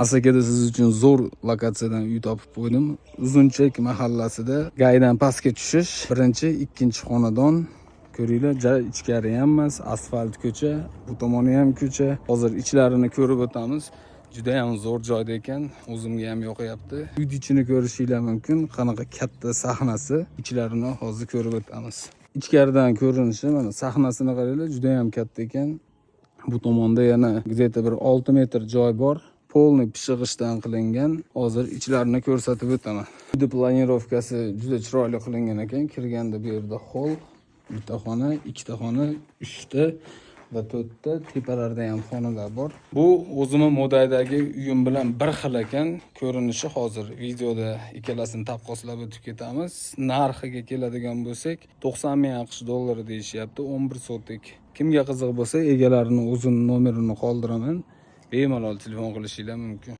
Asakada siz uchun zo'r lokatsiyadan uy topib qo'ydim. Uzunchek mahallasida gaydan pastga tushish, birinchi, ikkinchi xonadon. Ko'ringlar, ichkari ham emas, asfalt ko'cha, bu tomoni ham ko'cha. Hozir ichlarini ko'rib o'tamiz. Juda ham zo'r joyda ekan, o'zimga ham yoqayapti. Uyning ichini ko'rishinglar mumkin. Qanaqa katta sahnasi, ichlarini hozir ko'rib o'tamiz. Ichkaridan ko'rinishi, mana sahnasini qaranglar, juda ham katta ekan. Bu tomonda yana где-то bir 6 metr joy bor. Polni pishig'ishdan qilingan. Hozir ichlarini ko'rsatib o'taman. Uyning planirovkasi juda chiroyli qilingan ekan. Kirganda bu yerda hol, bitta xona, ikkita xona, 3 ta va 4 ta tepalarda ham xonalar bor. Bu o'zimning Modaydagi uyim bilan bir xil ekan. Ko'rinishi hozir videoda ikkalasini taqqoslab o'tib ketamiz. Narxiga keladigan bo'lsak, 90 ming AQSh dollari deyishyapti, 11 sotik. Kimga qiziq bo'lsa, egalarini o'zining nomerini qoldiraman. Bemalol telefon qilishinglar mumkin.